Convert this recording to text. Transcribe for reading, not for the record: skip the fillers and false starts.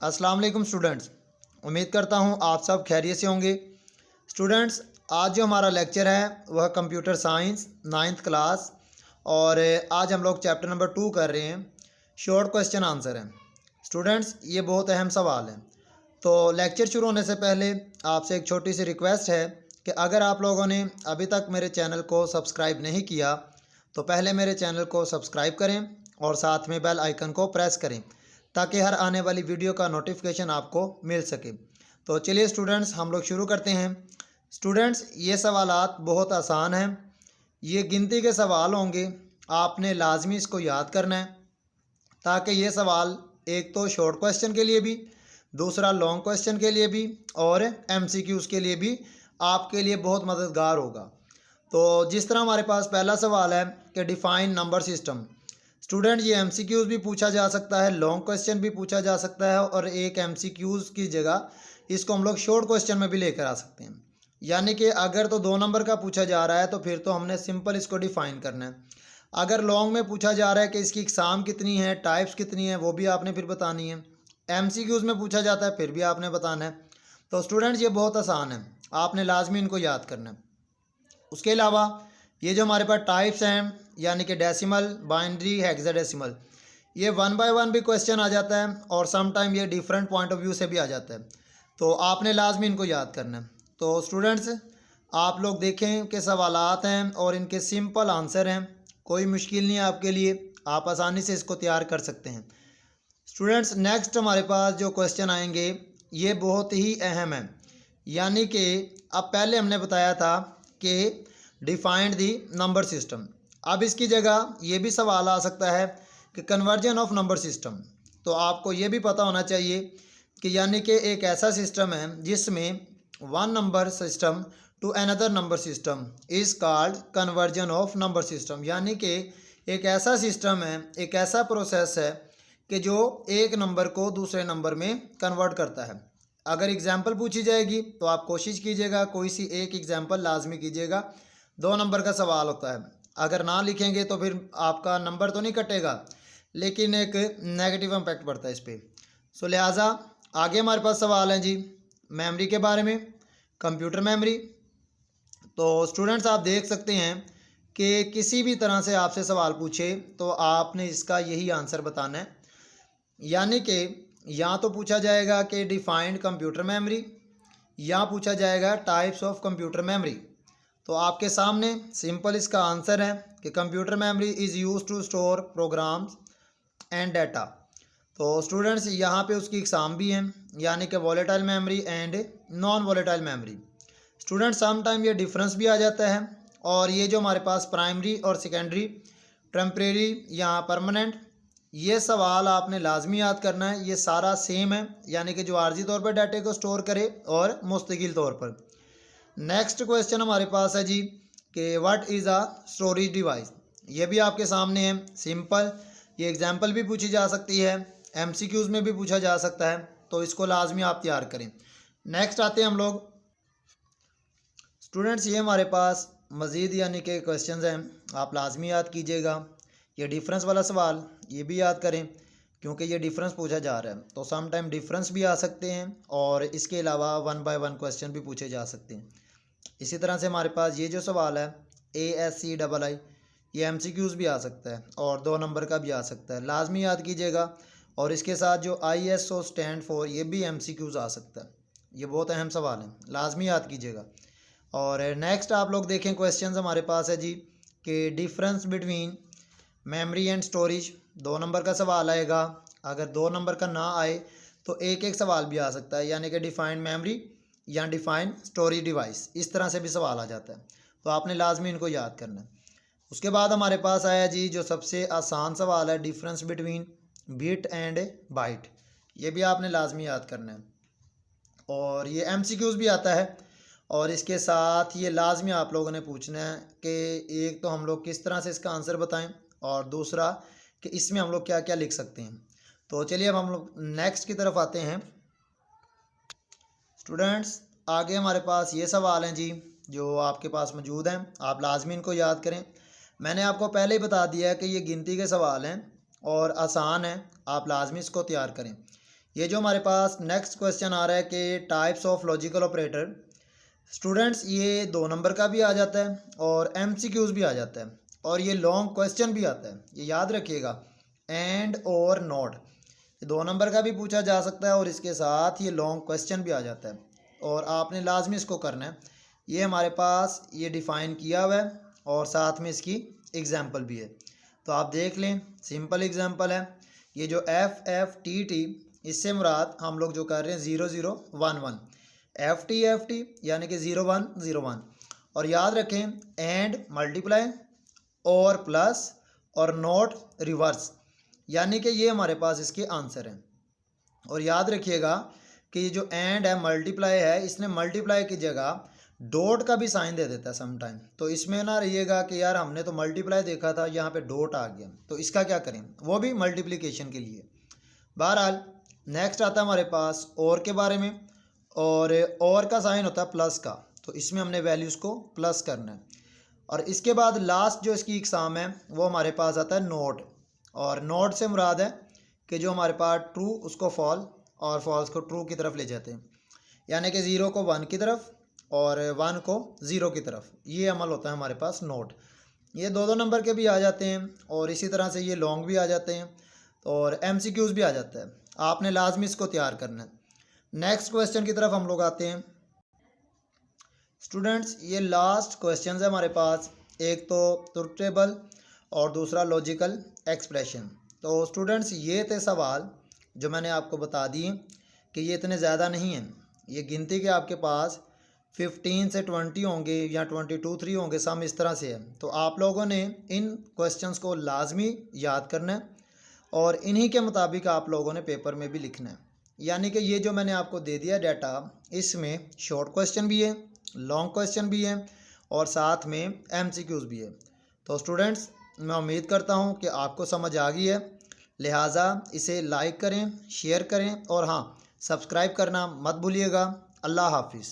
अस्सलाम वालेकुम स्टूडेंट्स। उम्मीद करता हूँ आप सब खैरियत से होंगे। स्टूडेंट्स, आज जो हमारा लेक्चर है वह कंप्यूटर साइंस 9th क्लास और आज हम लोग चैप्टर नंबर 2 कर रहे हैं। शॉर्ट क्वेश्चन आंसर है। स्टूडेंट्स, ये बहुत अहम सवाल है। तो लेक्चर शुरू होने से पहले आपसे एक छोटी सी रिक्वेस्ट है कि अगर आप लोगों ने अभी तक मेरे चैनल को सब्सक्राइब नहीं किया तो पहले मेरे चैनल को सब्सक्राइब करें और साथ में बेल आइकन को प्रेस करें ताकि हर आने वाली वीडियो का नोटिफिकेशन आपको मिल सके। तो चलिए स्टूडेंट्स, हम लोग शुरू करते हैं। स्टूडेंट्स, ये सवालात बहुत आसान हैं। ये गिनती के सवाल होंगे। आपने लाजमी इसको याद करना है ताकि ये सवाल एक तो शॉर्ट क्वेश्चन के लिए भी, दूसरा लॉन्ग क्वेश्चन के लिए भी और एमसीक्यूज़ के लिए भी आपके लिए बहुत मददगार होगा। तो जिस तरह हमारे पास पहला सवाल है कि डिफ़ाइन नंबर सिस्टम। स्टूडेंट, ये एमसीक्यूज़ भी पूछा जा सकता है, लॉन्ग क्वेश्चन भी पूछा जा सकता है और एक एमसीक्यूज़ की जगह इसको हम लोग शॉर्ट क्वेश्चन में भी लेकर आ सकते हैं। यानी कि अगर तो 2 नंबर का पूछा जा रहा है तो फिर तो हमने सिंपल इसको डिफ़ाइन करना है। अगर लॉन्ग में पूछा जा रहा है कि इसकी इकसाम कितनी है, टाइप्स कितनी है, वो भी आपने फिर बतानी है। एमसीक्यूज़ में पूछा जाता है फिर भी आपने बताना है। तो स्टूडेंट्स, ये बहुत आसान है, आपने लाजमी इनको याद करना है। उसके अलावा ये जो हमारे पास टाइप्स हैं यानी कि डेसिमल, बाइनरी, हेक्साडेसिमल, ये 1 बाय 1 भी क्वेश्चन आ जाता है और सम टाइम ये डिफरेंट पॉइंट ऑफ व्यू से भी आ जाता है। तो आपने लाजमी इनको याद करना है। तो स्टूडेंट्स, आप लोग देखें कि सवालात हैं और इनके सिंपल आंसर हैं, कोई मुश्किल नहीं है आपके लिए, आप आसानी से इसको तैयार कर सकते हैं। स्टूडेंट्स, नेक्स्ट हमारे पास जो क्वेश्चन आएंगे ये बहुत ही अहम है। यानी कि अब पहले हमने बताया था कि डिफाइंड दी नंबर सिस्टम। अब इसकी जगह ये भी सवाल आ सकता है कि कन्वर्जन ऑफ नंबर सिस्टम। तो आपको ये भी पता होना चाहिए कि यानी कि एक ऐसा सिस्टम है जिसमें one number system to another number system is called conversion of number system. यानी कि एक ऐसा सिस्टम है, एक ऐसा प्रोसेस है कि जो एक नंबर को दूसरे नंबर में कन्वर्ट करता है। अगर एग्जाम्पल पूछी जाएगी तो आप कोशिश कीजिएगा कोई सी एक एग्जाम्पल लाजमी कीजिएगा। 2 नंबर का सवाल होता है, अगर ना लिखेंगे तो फिर आपका नंबर तो नहीं कटेगा लेकिन एक नेगेटिव इम्पैक्ट पड़ता है इस पर। सो लिहाजा आगे हमारे पास सवाल है जी मेमोरी के बारे में, कंप्यूटर मेमोरी। तो स्टूडेंट्स, आप देख सकते हैं कि किसी भी तरह से आपसे सवाल पूछे तो आपने इसका यही आंसर बताना है। यानी कि या तो पूछा जाएगा कि डिफाइंड कंप्यूटर मेमोरी या पूछा जाएगा टाइप्स ऑफ कंप्यूटर मेमोरी। तो आपके सामने सिंपल इसका आंसर है कि computer memory is use to store programs and data. तो स्टूडेंट्स, यहाँ पे उसकी एग्जाम भी है यानी कि volatile memory and non volatile memory. Students, some time ये डिफरेंस भी आ जाता है और ये जो हमारे पास प्राइमरी और सेकेंडरी, टेम्परेरी या परमानेंट, ये सवाल आपने लाजमी याद करना है। ये सारा सेम है यानी कि जो आर्जी तौर पर डाटे को स्टोर करे और मुस्तकिल तौर पर। नेक्स्ट क्वेश्चन हमारे पास है जी कि what is a storage device. ये भी आपके सामने है, सिंपल। ये एग्जांपल भी पूछी जा सकती है, एमसीक्यूज़ में भी पूछा जा सकता है, तो इसको लाजमी आप तैयार करें। नेक्स्ट आते हैं हम लोग। स्टूडेंट्स, ये हमारे पास मज़ीद यानी कि क्वेश्चंस हैं, आप लाजमी याद कीजिएगा। ये डिफरेंस वाला सवाल ये भी याद करें क्योंकि ये डिफरेंस पूछा जा रहा है। तो सम टाइम डिफरेंस भी आ सकते हैं और इसके अलावा 1 बाय 1 क्वेश्चन भी पूछे जा सकते हैं। इसी तरह से हमारे पास ये जो सवाल है ASCII, ये एमसीक्यूज़ भी आ सकता है और 2 नंबर का भी आ सकता है, लाजमी याद कीजिएगा। और इसके साथ जो ISO स्टैंड फॉर, ये भी एमसीक्यूज़ आ सकता है। ये बहुत अहम सवाल है, लाजमी याद कीजिएगा। और नेक्स्ट आप लोग देखें क्वेश्चन हमारे पास है जी कि difference between memory and storage. 2 number का सवाल आएगा, अगर 2 नंबर का ना आए तो एक एक सवाल भी आ सकता है यानी कि डिफाइंड मेमोरी या डिफाइन स्टोरेज डिवाइस, इस तरह से भी सवाल आ जाता है। तो आपने लाजमी इनको याद करना है। उसके बाद हमारे पास आया जी जो सबसे आसान सवाल है, difference between bit and byte. ये भी आपने लाजमी याद करना है और ये एमसीक्यूज़ भी आता है। और इसके साथ ये लाजमी आप लोगों ने पूछना है कि एक तो हम लोग किस तरह से इसका आंसर बताएं और दूसरा कि इसमें हम लोग क्या क्या लिख सकते हैं। तो चलिए अब हम लोग नेक्स्ट की तरफ आते हैं। स्टूडेंट्स, आगे हमारे पास ये सवाल हैं जी जो आपके पास मौजूद हैं, आप लाजमी इनको याद करें। मैंने आपको पहले ही बता दिया है कि ये गिनती के सवाल हैं और आसान हैं, आप लाजमी इसको तैयार करें। ये जो हमारे पास नेक्स्ट क्वेश्चन आ रहा है कि types of logical operator, students ये 2 नंबर का भी आ जाता है और MCQs भी आ जाता है और ये लॉन्ग क्वेश्चन भी आता है, ये याद रखिएगा। एंड और नॉट 2 नंबर का भी पूछा जा सकता है और इसके साथ ये लॉन्ग क्वेश्चन भी आ जाता है और आपने लाजमी इसको करना है। ये हमारे पास ये डिफ़ाइन किया हुआ है और साथ में इसकी एग्जांपल भी है, तो आप देख लें। सिंपल एग्जांपल है, ये जो FFTT इससे मुराद हम लोग जो कर रहे हैं 0011, FT यानी कि 0101। और याद रखें एंड मल्टीप्लाई और प्लस और नॉट रिवर्स, यानी कि ये हमारे पास इसके आंसर हैं। और याद रखिएगा कि ये जो एंड है मल्टीप्लाई है, इसने मल्टीप्लाई की जगह डॉट का भी साइन दे देता है समटाइम, तो इसमें ना रहिएगा कि यार हमने तो मल्टीप्लाई देखा था यहाँ पे डॉट आ गया, तो इसका क्या करें, वो भी मल्टीप्लिकेशन के लिए। बहरहाल नेक्स्ट आता है हमारे पास और के बारे में, और का साइन होता है प्लस का, तो इसमें हमने वैल्यूज़ को प्लस करना है। और इसके बाद लास्ट जो इसकी एग्ज़ाम है वो हमारे पास आता है नोट, और नोट से मुराद है कि जो हमारे पास ट्रू उसको फॉल और फॉल्स को ट्रू की तरफ ले जाते हैं, यानी कि 0 को 1 की तरफ और 1 को 0 की तरफ, ये अमल होता है हमारे पास नोट। ये 2 नंबर के भी आ जाते हैं और इसी तरह से ये लॉन्ग भी आ जाते हैं और MCQs भी आ जाता है, आपने लाजमी इसको तैयार करना है। नेक्स्ट क्वेश्चन की तरफ हम लोग आते हैं। स्टूडेंट्स ये लास्ट क्वेश्चन है हमारे पास, एक तो ट्रुथ टेबल और दूसरा लॉजिकल एक्सप्रेशन। तो स्टूडेंट्स ये थे सवाल जो मैंने आपको बता दिए कि ये इतने ज़्यादा नहीं हैं, ये गिनती के आपके पास 15 से 20 होंगे या 22-3 होंगे, सम इस तरह से है। तो आप लोगों ने इन क्वेश्चंस को लाजमी याद करना है और इन्हीं के मुताबिक आप लोगों ने पेपर में भी लिखना है। यानी कि ये जो मैंने आपको दे दिया डाटा, इसमें शॉर्ट क्वेश्चन भी है, लॉन्ग क्वेश्चन भी है और साथ में MCQs भी है। तो स्टूडेंट्स मैं उम्मीद करता हूँ कि आपको समझ आ गई है, लिहाजा इसे लाइक करें, शेयर करें और हाँ सब्सक्राइब करना मत भूलिएगा। अल्लाह हाफिज़।